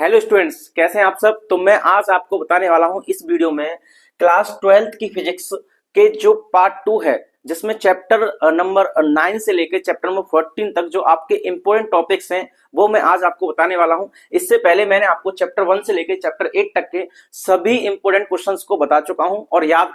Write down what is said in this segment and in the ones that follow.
Hello students, कैसे हैं आप सब। तो मैं आज आपको बताने वाला हूं इस वीडियो में क्लास 12th की फिजिक्स के जो पार्ट 2 है, जिसमें चैप्टर नंबर 9 से लेकर चैप्टर नंबर 14 तक जो आपके इंपॉर्टेंट टॉपिक्स हैं वो मैं आज आपको बताने वाला हूं। इससे पहले मैंने आपको चैप्टर 1 से लेकर चैप्टर 8 तक के सभी इंपॉर्टेंट क्वेश्चंस को बता चुका हूं और याद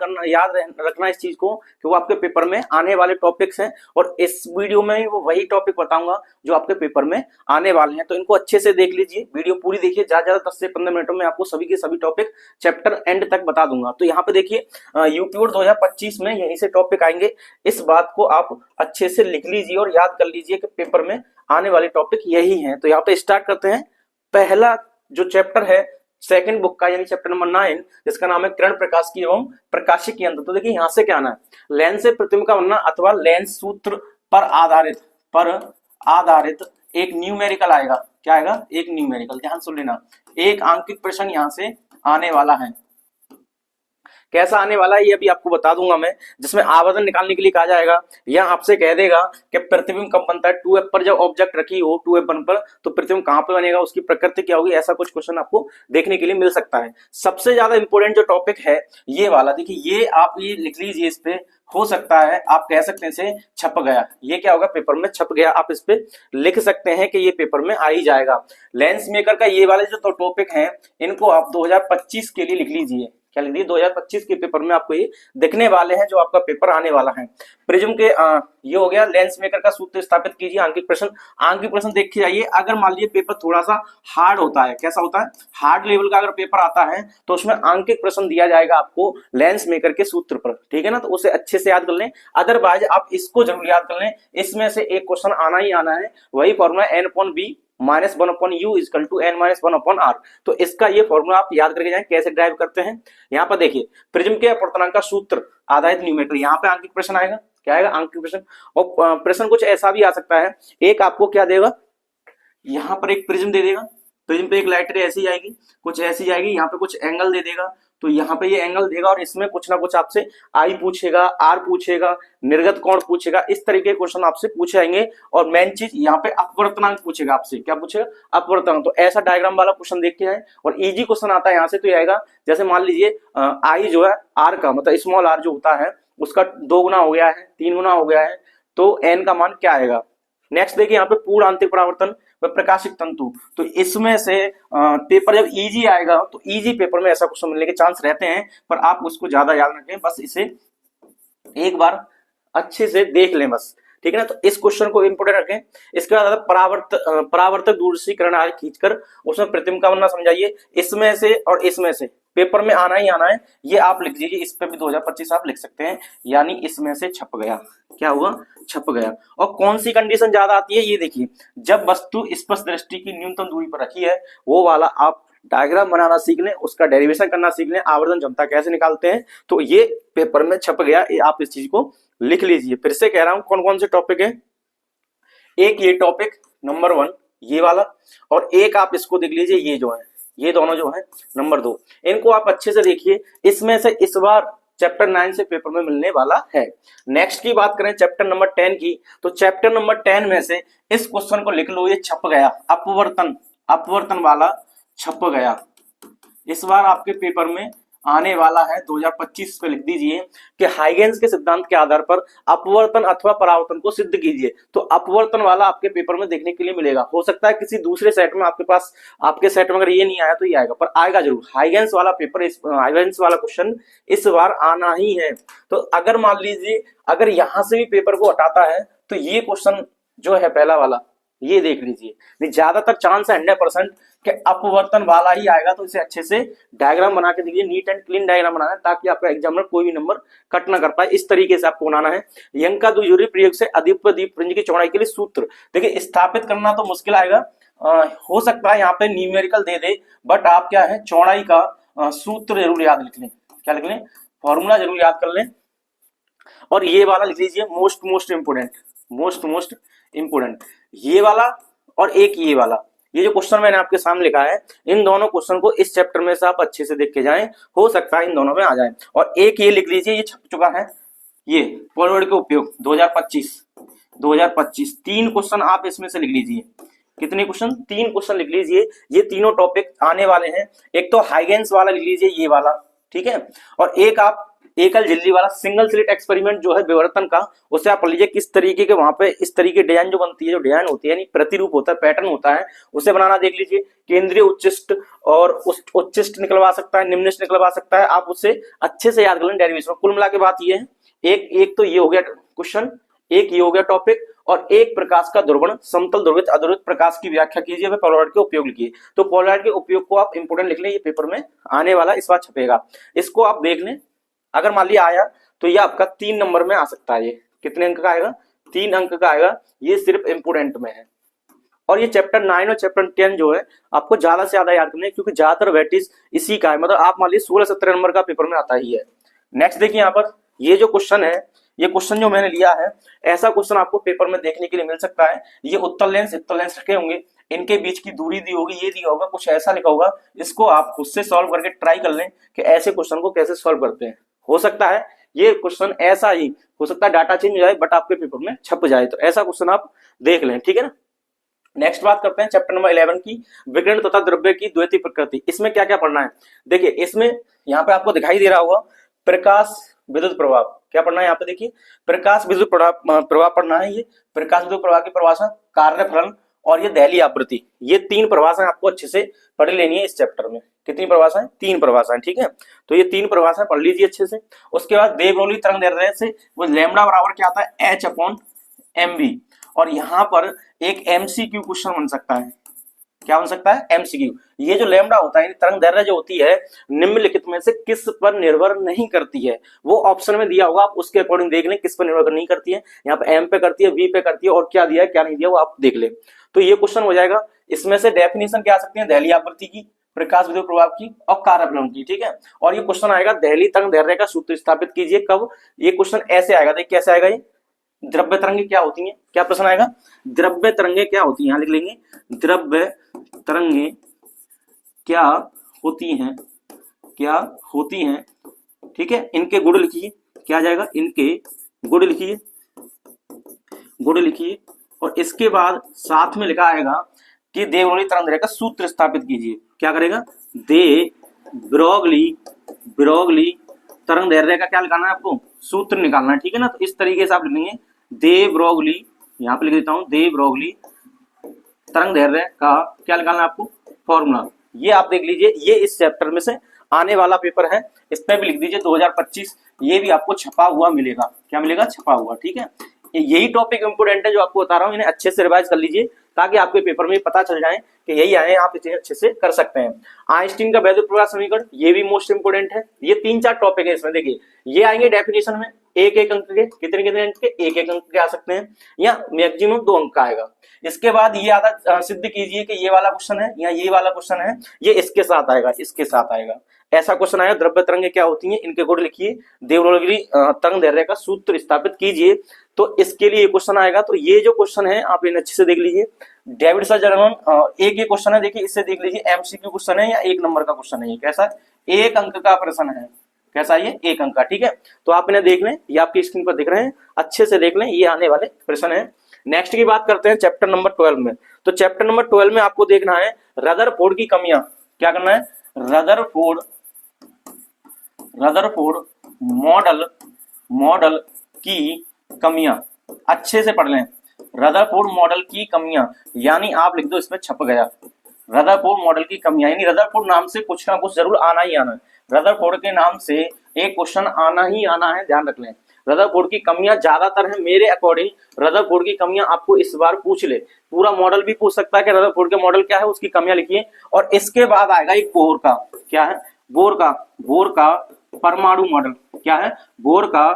रखना इस चीज को कि वो आपके पेपर में आने वाले टॉपिक्स हैं और इस वीडियो में वो वही टॉपिक बताऊंगा जो आपके पेपर में आने वाले हैं। तो इनको अच्छे से देख लीजिए, वीडियो पूरी देखिए, ज्यादा 10 से 15 मिनटों में आपको सभी के सभी टॉपिक चैप्टर एंड तक बता दूंगा। तो यहाँ पे देखिए यूपीओड 2025 में यहीं से टॉपिक आएंगे। इस बात को आप अच्छे से लिख लीजिए और याद कर लीजिए कि पेपर में आने वाले टॉपिक यही हैं। तो यहाँ पे स्टार्ट करते हैं। पहला जो चैप्टर है सेकंड बुक का, यानी चैप्टर नंबर 9, जिसका नाम है किरण प्रकाश की एवं प्रकाशिकी यंत्र। तो देखिए यहाँ से क्या आना है, लेंस से प्रतिबिंब का बनना अथवा लेंस सूत्र पर आधारित एक न्यूमेरिकल आएगा। क्या आएगा? एक न्यूमेरिकल। ध्यान सुन लेना, एक आंकिक प्रश्न यहाँ से आने वाला है। कैसा आने वाला है ये अभी आपको बता दूंगा मैं, जिसमें आवर्धन निकालने के लिए कहा जाएगा। यह आपसे कह देगा कि प्रतिबिंब कब बनता है। 2f पर जब ऑब्जेक्ट रखी हो 2f1 पर, तो प्रतिबिंब कहां पर बनेगा, उसकी प्रकृति क्या होगी, ऐसा कुछ क्वेश्चन आपको देखने के लिए मिल सकता है। सबसे ज्यादा इंपॉर्टेंट जो टॉपिक है ये वाला, देखिए ये आप ये लिख लीजिए, इस पे हो सकता है आप कह सकते हैं से छप गया। ये क्या होगा, पेपर में छप गया। आप इस पे लिख सकते हैं कि ये पेपर में आ ही जाएगा। लेंस मेकर का ये वाले जो टॉपिक हैं इनको आप 2025 के लिए लिख लीजिए। क्या लिख दिए? 2025 के पेपर में आपको ये दिखने वाले हैं जो आपका पेपर आने वाला है। प्रिज्म के ये हो गया। लेंस मेकर का सूत्र स्थापित कीजिए। आंकिक प्रश्न देख के जाइए। अगर मान लीजिए पेपर थोड़ा सा हार्ड होता है, कैसा होता है, हार्ड लेवल का अगर पेपर आता है तो उसमें आंकिक प्रश्न दिया जाएगा आपको लेंस मेकर के सूत्र पर, ठीक है ना। तो उसे अच्छे से याद कर लें। अदरवाइज आप इसको जरूर याद कर लें, इसमें से एक क्वेश्चन आना ही आना है। वही फॉर्मूला n/b -1/u = n-1/r। तो इसका ये फॉर्मूला आप याद करके जाएं, कैसे ड्राइव करते हैं। यहाँ पर देखिए प्रिज्म के अपवर्तनांक का सूत्र आधारित न्यूमेरिकल, यहाँ पे आंकिक प्रश्न आएगा। क्या आएगा? आंकिक प्रश्न। और प्रश्न कुछ ऐसा भी आ सकता है, एक आपको क्या देगा, यहाँ पर एक प्रिज्म दे देगा, प्रिज्म पे एक लाइट रे ऐसी आएगी, कुछ ऐसी आएगी, यहाँ पे कुछ एंगल दे देगा, तो यहाँ पे ये एंगल देगा और इसमें कुछ ना कुछ आपसे आई पूछेगा, आर पूछेगा, निर्गत कोण पूछेगा। इस तरीके के क्वेश्चन आपसे पूछे जाएंगे। और मेन चीज यहाँ पे अपवर्तनांक पूछेगा आपसे। क्या पूछेगा? अपवर्तनांक। तो ऐसा डायग्राम वाला क्वेश्चन देख के आए और इजी क्वेश्चन आता है यहाँ से। तो ये आएगा, जैसे मान लीजिए आई जो है आर का मतलब स्मॉल आर जो होता है उसका 2 गुना हो गया है, 3 गुना हो गया है, तो एन का मान क्या आएगा। नेक्स्ट देखिए यहाँ पे पूर्ण आंतरिक परावर्तन व प्रकाशिक तंतु। तो इसमें से पेपर जब इजी आएगा तो इजी पेपर में ऐसा क्वेश्चन मिलने के चांस रहते हैं, पर आप उसको ज्यादा याद रखें, बस इसे एक बार अच्छे से देख लें बस, ठीक है ना। तो इस क्वेश्चन को इंपोर्टेंट रखें। इसके बाद परावर्तक दूरस्वीकरण आगे खींचकर उसमें प्रतिबिंब का बनना समझाइए। इसमें से और इसमें से पेपर में आना ही आना है, ये आप लिख दीजिए। इस पे भी 2025 आप लिख सकते हैं, यानी इसमें से छप गया। क्या हुआ? छप गया। और कौन सी कंडीशन ज्यादा आती है ये देखिए, जब वस्तु स्पष्ट दृष्टि की न्यूनतम दूरी पर रखी है, वो वाला आप डायग्राम बनाना सीख लें, उसका डेरिवेशन करना सीख लें, आवर्धन क्षमता कैसे निकालते हैं, तो ये पेपर में छप गया। ये आप इस चीज को लिख लीजिए। फिर से कह रहा हूं कौन कौन से टॉपिक है। एक ये टॉपिक नंबर 1 ये वाला, और एक आप इसको देख लीजिए, ये जो है, ये दोनों जो है नंबर 2, इनको आप अच्छे से देखिए। इसमें से इस बार चैप्टर 9 से पेपर में मिलने वाला है। नेक्स्ट की बात करें चैप्टर नंबर 10 की, तो चैप्टर नंबर 10 में से इस क्वेश्चन को लिख लो, ये छप गया। अपवर्तन वाला छप गया। इस बार आपके पेपर में आने वाला है 2025 पे लिख दीजिए कि हाइगेंस के सिद्धांत के आधार पर अपवर्तन अथवा परावर्तन को सिद्ध कीजिए। तो अपवर्तन वाला आपके पेपर में देखने के लिए मिलेगा। हो सकता है किसी दूसरे सेट में आपके पास, आपके सेट में अगर ये नहीं आया तो ये आएगा, पर आएगा जरूर। हाइगेंस वाला पेपर, हाइगेंस वाला क्वेश्चन इस बार आना ही है। तो अगर मान लीजिए अगर यहां से भी पेपर को हटाता है तो ये क्वेश्चन जो है पहला वाला, ये देख लीजिए। ज्यादातर चांस है 100% कि अपवर्तन वाला ही आएगा। तो इसे अच्छे से डायग्राम बना के देखिए, नीट एंड क्लीन डायग्राम बनाना है, ताकि आपका एग्जामिनर कोई भी नंबर कट ना कर पाए। इस तरीके से आपको बनाना है। यंग का द्विध्रुवीय प्रयोग से अदीप्त फ्रिंज की चौड़ाई के लिए सूत्र देखिए स्थापित करना तो मुश्किल आएगा। हो सकता है यहाँ पे न्यूमेरिकल दे दे, बट आप क्या है, चौड़ाई का सूत्र जरूर याद लिख लें। क्या लिख लें? फॉर्मूला जरूर याद कर लें। और ये वाला लिख लीजिए, मोस्ट इंपोर्टेंट ये वाला, और एक ये वाला। ये जो क्वेश्चन मैंने आपके सामने लिखा है, इन दोनों क्वेश्चन को इस चैप्टर में से आप अच्छे से देख के जाएं, हो सकता है इन दोनों में आ जाए। और एक ये लिख लीजिए, ये छप चुका है, ये फॉरवर्ड के उपयोग 2025 3 क्वेश्चन आप इसमें से लिख लीजिए। कितने क्वेश्चन, 3 क्वेश्चन लिख लीजिए। ये तीनों टॉपिक आने वाले हैं। एक तो हाइगेंस वाला लिख लीजिए, ये वाला, ठीक है, और एक आप एकल झिल्ली वाला सिंगल स्लिट एक्सपेरिमेंट जो है विवर्तन का, उससे आप पढ़ लीजिए किस तरीके के वहां पे इस तरीके डिजाइन जो बनती है, जो डिजाइन होती है यानी प्रतिरूप होता है, पैटर्न होता है, उसे बनाना देख लीजिए। केंद्रीय उच्चिष्ट और उच्चिष्ट निकलवा सकता है, निम्निष्ट निकलवा सकता है, आप उससे अच्छे से याद कर लें डेरिवेशन। कुल मिला के बात ये है, एक तो ये हो गया क्वेश्चन, एक ये हो गया टॉपिक, और एक प्रकाश का ध्रुवण, समतल ध्रुवित अध्रुवित प्रकाश की व्याख्या कीजिए, पोलराइड के उपयोग लिखिए। तो पोलराइड के उपयोग को आप इंपोर्टेंट लिख लें, ये पेपर में आने वाला इस बार छपेगा, इसको आप देख लें। अगर मान लिया आया तो ये आपका 3 नंबर में आ सकता है। ये कितने अंक का आएगा, 3 अंक का आएगा। ये सिर्फ इंपोर्टेंट में है। और ये चैप्टर 9 और चैप्टर 10 जो है आपको ज्यादा से ज्यादा याद करना है, क्योंकि ज्यादातर वेटेज इसी का है, मतलब आप मान लीजिए 16-17 नंबर का पेपर में आता ही है। नेक्स्ट देखिए यहाँ पर, ये जो क्वेश्चन है, ये क्वेश्चन जो मैंने लिया है, ऐसा क्वेश्चन आपको पेपर में देखने के लिए मिल सकता है। ये उत्तल लेंस रखे होंगे, इनके बीच की दूरी दी होगी, ये दिया होगा, कुछ ऐसा लिखा होगा। इसको आप खुद से सॉल्व करके ट्राई कर लें कि ऐसे क्वेश्चन को कैसे सॉल्व करते हैं। हो सकता है ये क्वेश्चन ऐसा ही हो सकता है, डाटा चेंज हो जाए बट आपके पेपर में छप जाए, तो ऐसा क्वेश्चन आप देख लें, ठीक है ना। नेक्स्ट बात करते हैं चैप्टर नंबर 11 की, विकिरण तथा द्रव्य की द्वैतीय प्रकृति। इसमें क्या क्या पढ़ना है, देखिए इसमें यहाँ पे आपको दिखाई दे रहा होगा प्रकाश विद्युत प्रभाव, क्या पढ़ना है यहाँ पे, देखिए प्रकाश विद्युत प्रभाव पढ़ना है। ये प्रकाश विद्युत प्रभाव की परिभाषा, कार्यफलन और ये दहली आवृत्ति, ये 3 परिभाषाएं आपको अच्छे से पढ़ लेनी है इस चैप्टर में। कितनी परिभाषाएं, 3 परिभाषाएं, ठीक है। तो ये 3 परिभाषाएं पढ़ लीजिए अच्छे से। उसके बाद de Broglie तरंग दैर्ध्य से वो लैम्डा बराबर क्या आता है, h/mv, और यहाँ पर एक MCQ क्वेश्चन बन सकता है। क्या बन सकता है, MCQ। ये जो लैम्डा होता है, तरंग दैर्ध्य जो होती है, निम्नलिखित में से किस पर निर्भर नहीं करती है, वो ऑप्शन में दिया होगा, आप उसके अकॉर्डिंग देख लें किस पर निर्भर नहीं करती है। यहाँ पे M पे करती है, V पे करती है, और क्या दिया है क्या नहीं दिया वो आप देख लें। तो ये क्वेश्चन हो जाएगा। इसमें से डेफिनेशन क्या आ सकती है, दहली आवृत्ति की, प्रकाश विद्युत प्रभाव की और कार्यफलन की, ठीक है। और ये क्वेश्चन आएगा दहली तरंग दैर्ध्य का सूत्र स्थापित कीजिए। कब, ये क्वेश्चन ऐसे आएगा, देखिए कैसे आएगा, ये द्रव्य तरंगे क्या होती हैं, क्या प्रश्न आएगा, द्रव्य तरंगे क्या होती हैं, यहां लिख लेंगे द्रव्य तरंगे क्या होती हैं, क्या होती हैं, ठीक है। इनके गुण लिखिए, क्या आ जाएगा, इनके गुण लिखिए, गुण लिखिए, और इसके बाद साथ में लिखा आएगा कि de Broglie तरंग दैर्ध्य का सूत्र स्थापित कीजिए। क्या करेगा, de Broglie तरंग दैर्ध्य का क्या निकालना है आपको, सूत्र निकालना है, ठीक है ना। तो इस तरीके से आप लिखेंगे de Broglie, यहाँ पे लिख देता हूँ de Broglie तरंग दैर्ध्य का क्या निकालना है आपको, फॉर्मूला। ये आप देख लीजिए, ये इस चैप्टर में से आने वाला पेपर है, इसमें भी लिख दीजिए 2025, ये भी आपको छपा हुआ मिलेगा। क्या मिलेगा, छपा हुआ, ठीक है। यही टॉपिक इंपोर्टेंट है जो आपको बता रहा हूँ, इन्हें अच्छे से रिवाइज कर लीजिए ताकि आपके पेपर में पता चल जाए कि यही आए, आप इसे अच्छे से कर सकते हैं। आइंस्टीन का वैद्युत प्रवाह समीकरण, ये भी मोस्ट इंपोर्टेंट है। ये 3-4 टॉपिक है इसमें, देखिए ये आएंगे डेफिनेशन में, एक अंक के, कितने अंक के, एक अंक के आ सकते हैं, या मैक्सिमम 2 अंक का आएगा। इसके बाद ये आधा सिद्ध कीजिए कि ये वाला क्वेश्चन है या ये वाला क्वेश्चन है, ये इसके साथ आएगा, इसके साथ आएगा, ऐसा क्वेश्चन आएगा। द्रव्य तरंगे क्या होती हैं, इनके गुण लिखिए, de Broglie तरंग दैर्ध्य का सूत्र स्थापित कीजिए। तो इसके लिए क्वेश्चन आएगा। तो ये जो क्वेश्चन है आप इन्हें अच्छे से देख लीजिए। डेविड जर्मन एक ये क्वेश्चन है, देखिए इससे देख लीजिए MCQ क्वेश्चन है या 1 नंबर का क्वेश्चन है, ये कैसा, 1 अंक का प्रश्न है, कैसा, ये 1 अंक का, ठीक है। तो आप इन्हें देख लें, ये आपकी स्क्रीन पर दिख रहे हैं, अच्छे से देख लें, ये आने वाले प्रश्न है। नेक्स्ट की बात करते हैं चैप्टर नंबर 12 में। तो चैप्टर नंबर 12 में आपको देखना है रदरफोर्ड की कमियां, क्या करना है, रदरफोर्ड मॉडल की कमियां, अच्छे से पढ़ लें। रदरफोर्ड मॉडल की कमियां, यानी आप लिख दो, इसमें छप गया रदरफोर्ड मॉडल की कमियां, यानी रदरफोर्ड नाम से कुछ ना कुछ जरूर आना ही आना है। रदरफोर्ड के नाम से एक क्वेश्चन आना ही आना है, ध्यान रख लें। रदरफोर्ड की कमियां ज्यादातर है, मेरे अकॉर्डिंग रदरफोर्ड की कमियां आपको इस बार पूछ ले, पूरा मॉडल भी पूछ सकता है कि रदरफोर्ड के मॉडल क्या है, उसकी कमियां लिखिए। और इसके बाद आएगा एक बोर का, क्या है, बोर का परमाणु मॉडल, क्या है, बोर का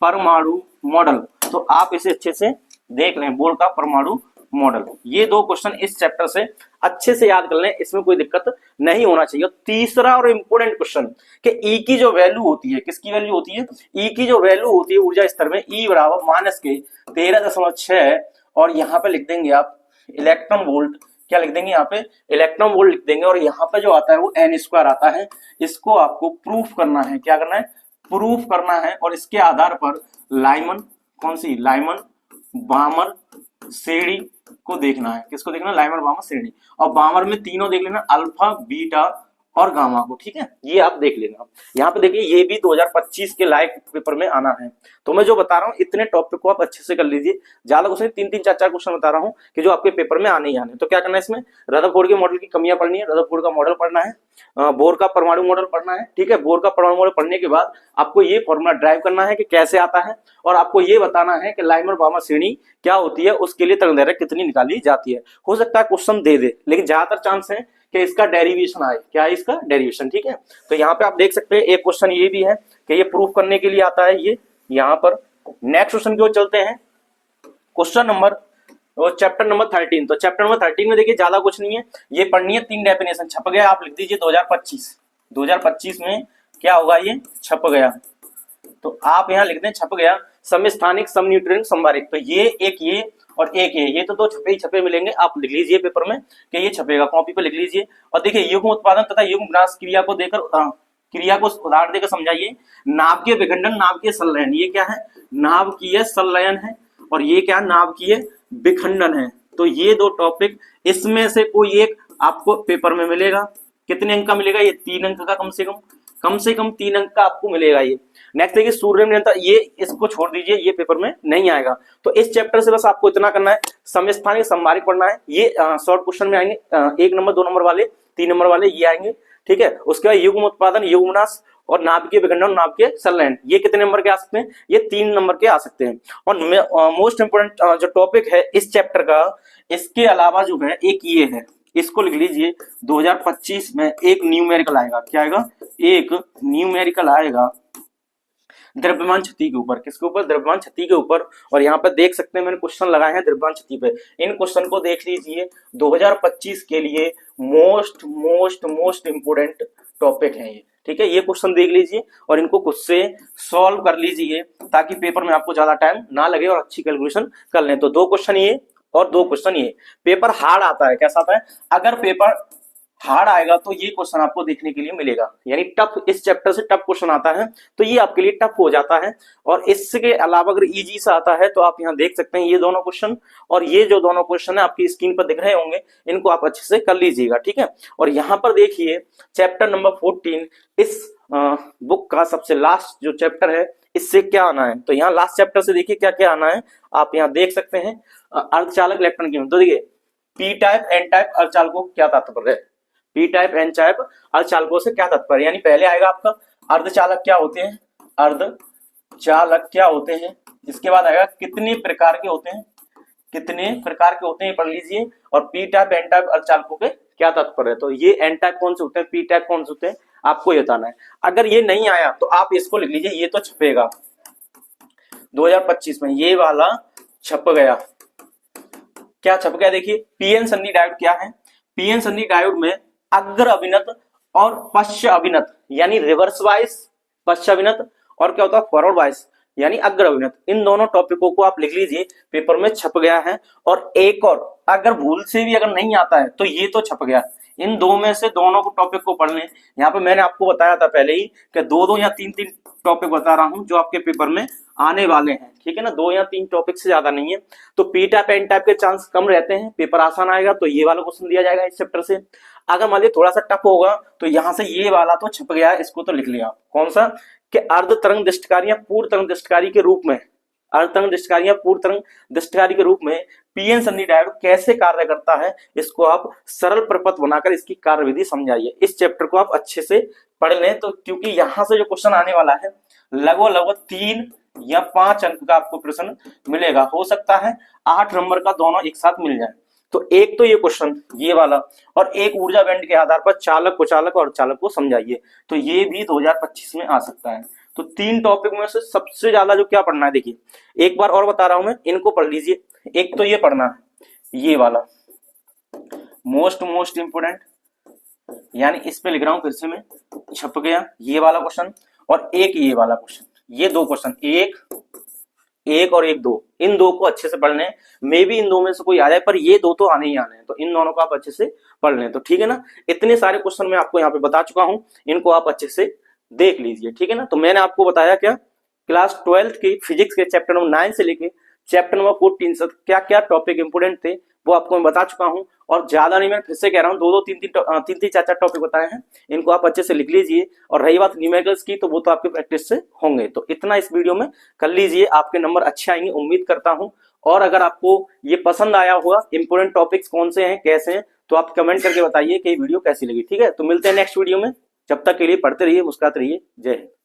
परमाणु मॉडल। तो आप इसे अच्छे से देख लें, बोर का परमाणु मॉडल। ये 2 क्वेश्चन इस चैप्टर से अच्छे से याद कर लें, इसमें कोई दिक्कत नहीं होना चाहिए। तीसरा और इंपोर्टेंट क्वेश्चन कि ई की जो वैल्यू होती है, किसकी वैल्यू होती है, ई की जो वैल्यू होती है ऊर्जा स्तर में, ई बराबर -13.6, और यहाँ पे लिख देंगे आप इलेक्ट्रॉन वोल्ट, क्या लिख देंगे, यहाँ पे इलेक्ट्रॉन वोल्ट लिख देंगे, और यहाँ पे जो आता है वो n² आता है। इसको आपको प्रूफ करना है, क्या करना है, प्रूफ करना है। और इसके आधार पर लाइमन, कौन सी, लाइमन, बामर, सेड़ी को देखना है। किसको देखना है? लाइमर बामर श्रेणी। और बामर में तीनों देख लेना, अल्फा बीटा और गामा को, ठीक है, ये आप देख लेना। यहाँ पे देखिए ये भी 2025 के लाइक पेपर में आना है। तो मैं जो बता रहा हूँ इतने टॉपिक को आप अच्छे से कर लीजिए। ज्यादा क्वेश्चन 3-3 4-4 क्वेश्चन बता रहा हूँ कि जो आपके पेपर में आने ही आने। तो क्या करना है इसमें? रदरफोर्ड के मॉडल की कमियां पढ़नी है, रदरफोर्ड का मॉडल पढ़ना है, बोर का परमाणु मॉडल पढ़ना है, ठीक है। बोर का परमाणु मॉडल पढ़ने के बाद आपको ये फॉर्मूला ड्राइव करना है कि कैसे आता है, और आपको ये बताना है कि लाइमर बामर श्रेणी क्या होती है, उसके लिए तरंगदैर्घ्य कितनी निकाली जाती है। हो सकता है क्वेश्चन दे दे, लेकिन ज्यादातर चांस है कि इसका डेरिवेशन आए। क्या है इसका? डेरिवेशन, ठीक है। तो यहाँ पे आप देख सकते हैं एक क्वेश्चन ये भी है कि ये प्रूफ करने के लिए आता है ये यहाँ पर। नेक्स्ट क्वेश्चन की ओर चलते हैं। Question number chapter number 13। तो चैप्टर नंबर 13 में देखिए ज्यादा कुछ नहीं है, ये पढ़नी है। 3 डेफिनेशन छप गया, आप लिख दीजिए 2025 में क्या होगा, ये छप गया। तो आप यहाँ लिख दें छप गया समस्थानिक समन्यूट्रिन संभारिक। तो ये और एक ये तो 2 छपे ही छपे मिलेंगे। आप लिख लीजिए पेपर में कि ये छपेगा, कॉपी पे लिख लीजिए। और देखिए युग्म उत्पादन तथा युग्म विनाश क्रिया को देकर क्रिया को उदाहरण देकर समझाइए। नाभिकीय विखंडन, नाभिकीय संलयन, ये क्या है? नाभिकीय संलयन है। और ये क्या? नाभिकीय विखंडन है। तो ये 2 टॉपिक, इसमें से कोई एक आपको पेपर में मिलेगा। कितने अंक का मिलेगा? ये 3 अंक का, कम से कम 3 अंक का आपको मिलेगा ये। नेक्स्ट देखिए सूर्य निरंतर, ये इसको छोड़ दीजिए, ये पेपर में नहीं आएगा। तो इस चैप्टर से बस आपको इतना करना है, समस्थानिक संभारिक पढ़ना है। ये शॉर्ट क्वेश्चन में आएंगे, 1 नंबर 2 नंबर वाले 3 नंबर वाले ये आएंगे, ठीक है। उसके बाद युग्म उत्पादन, युग्म विनाश और नाभिकीय विखंडन, नाभिकीय संलयन, ये कितने नंबर के आ सकते हैं? ये 3 नंबर के आ सकते हैं। और मोस्ट इंपोर्टेंट जो टॉपिक है इस चैप्टर का, इसके अलावा जो है एक ये है, इसको लिख लीजिए। 2025 में एक न्यूमेरिकल आएगा। क्या आएगा? एक न्यूमेरिकल आएगा द्रव्यमान क्षति के ऊपर। किसके ऊपर? द्रव्यमान क्षति के ऊपर। और यहाँ पर देख सकते हैं मैंने क्वेश्चन लगाए हैं द्रव्यमान क्षति पे। इन क्वेश्चन को देख लीजिए, 2025 के लिए मोस्ट इंपोर्टेंट टॉपिक है ये, ठीक है। ये क्वेश्चन देख लीजिए और इनको खुद से सॉल्व कर लीजिए ताकि पेपर में आपको ज्यादा टाइम ना लगे और अच्छी कैलकुलेशन कर लें। तो 2 क्वेश्चन ये और 2 क्वेश्चन ये। पेपर हार्ड आता है, कैसा आता है? अगर पेपर हार्ड आएगा तो ये क्वेश्चन आपको देखने के लिए मिलेगा, यानी टफ, इस चैप्टर से टफ क्वेश्चन आता है तो ये आपके लिए टफ हो जाता है। और इसके अलावा अगर इजी सा आता है तो आप यहाँ देख सकते हैं ये दोनों क्वेश्चन, और ये जो दोनों क्वेश्चन है आपकी स्क्रीन पर दिख रहे होंगे, इनको आप अच्छे से कर लीजिएगा, ठीक है। और यहाँ पर देखिए चैप्टर नंबर 14 इस बुक का सबसे लास्ट जो चैप्टर है, इससे क्या आना है? तो यहाँ लास्ट चैप्टर से देखिए क्या क्या आना है, आप यहाँ देख सकते हैं। अर्धचालक इलेक्ट्रॉन की, तो देखिए पी टाइप एन टाइप अर्धचालकों क्या तात्पर्य है, पी टाइप एन टाइप अर्धचालकों से क्या तात्पर्य, यानी पहले आएगा आपका अर्धचालक क्या होते हैं, अर्धचालक क्या होते हैं। इसके बाद आएगा कितने प्रकार के होते हैं, कितने प्रकार के होते हैं पढ़ लीजिए। और पी टाइप एन टाइप अर्धचालकों के क्या तात्पर्य है। तो ये एन टाइप कौन से होते हैं, पी टाइप कौन से होते हैं, आपको ये बताना है। अगर ये नहीं आया तो आप इसको लिख लीजिए, ये तो छपेगा 2025 में, ये वाला छप गया। क्या छप गया? देखिए पीएन संधि डायोड क्या है। पीएन संधि डायोड में अग्र अभिनत और पश्च अभिनत यानी रिवर्स वाइस पश्च अभिनत, और क्या होता है फॉरवर्ड वाइस यानी अग्र अभिनत। इन दोनों टॉपिकों को आप लिख लीजिए, पेपर में छप गया है। और एक और, अगर भूल से भी अगर नहीं आता है तो ये तो छप गया। इन 2 में से दोनों को टॉपिक को पढ़ लें। यहाँ पे मैंने आपको बताया था पहले ही कि 2-2 या 3-3 टॉपिक बता रहा हूं जो आपके पेपर में आने वाले हैं, ठीक है ना। 2 या 3 टॉपिक से ज्यादा नहीं है। तो पी टाइप एन टाइप के चांस कम रहते हैं, पेपर आसान आएगा तो ये वाला क्वेश्चन दिया जाएगा इस चैप्टर से। अगर मान लीजिए थोड़ा सा टफ होगा तो यहाँ से ये वाला तो छप गया है, इसको तो लिख लिया। कौन सा? कि अर्ध तरंग दृष्टिकारी या पूर्ण तरंग दृष्टिकारी के रूप में, अर्ध तरंग दृष्टिकारी या पूर्ण तरंग दृष्टिकारी के रूप में पीएन संधि डायोड कैसे कार्य करता है, इसको आप सरल प्रपत्र बनाकर इसकी कार्यविधि समझाइए। इस चैप्टर को आप अच्छे से पढ़ लें, तो क्योंकि यहां से जो क्वेश्चन आने वाला है लगभग 3 या 5 अंक का आपको प्रश्न मिलेगा। हो सकता है 8 नंबर का दोनों एक साथ मिल जाए। तो एक तो ये क्वेश्चन ये वाला, और एक ऊर्जा बैंड के आधार पर चालक कुचालक और चालक को समझाइए, तो ये भी 2025 में आ सकता है। तो 3 टॉपिक में से सबसे ज्यादा जो क्या पढ़ना है, देखिए एक बार और बता रहा हूं मैं, इनको पढ़ लीजिए। एक तो ये पढ़ना है ये वाला मोस्ट इंपोर्टेंट, यानी इस पे लिख रहा हूं फिर से मैं, छप गया ये वाला क्वेश्चन, और एक ये वाला क्वेश्चन। ये 2 क्वेश्चन, एक और एक 2, इन 2 को अच्छे से पढ़ लें। मे भी इन 2 में से कोई आ जाए, पर ये 2 तो आने ही आने हैं, तो इन दोनों को आप अच्छे से पढ़ लें। तो ठीक है ना, इतने सारे क्वेश्चन मैं आपको यहाँ पे बता चुका हूं, इनको आप अच्छे से देख लीजिए, ठीक है ना। तो मैंने आपको बताया क्या, क्लास 12th की फिजिक्स के चैप्टर नंबर 9 से लेके चैप्टर नंबर 14 तक क्या क्या टॉपिक इंपोर्टेंट थे वो आपको मैं बता चुका हूं। और ज्यादा नहीं, मैं फिर से कह रहा हूं, दो दो तीन तीन चार चार टॉपिक बताए हैं, इनको आप अच्छे से लिख लीजिए। और रही बात न्यूमेरिकल्स की, तो वो तो आपके प्रैक्टिस से होंगे, तो इतना इस वीडियो में कर लीजिए, आपके नंबर अच्छे आएंगे उम्मीद करता हूं। और अगर आपको ये पसंद आया हुआ, इंपोर्टेंट टॉपिक्स कौन से हैं, कैसे हैं, तो आप कमेंट करके बताइए कि ये वीडियो कैसी लगी। ठीक है, तो मिलते हैं नेक्स्ट वीडियो में, जब तक के लिए पढ़ते रहिए, मुस्कुराते रहिए। जय हिंद।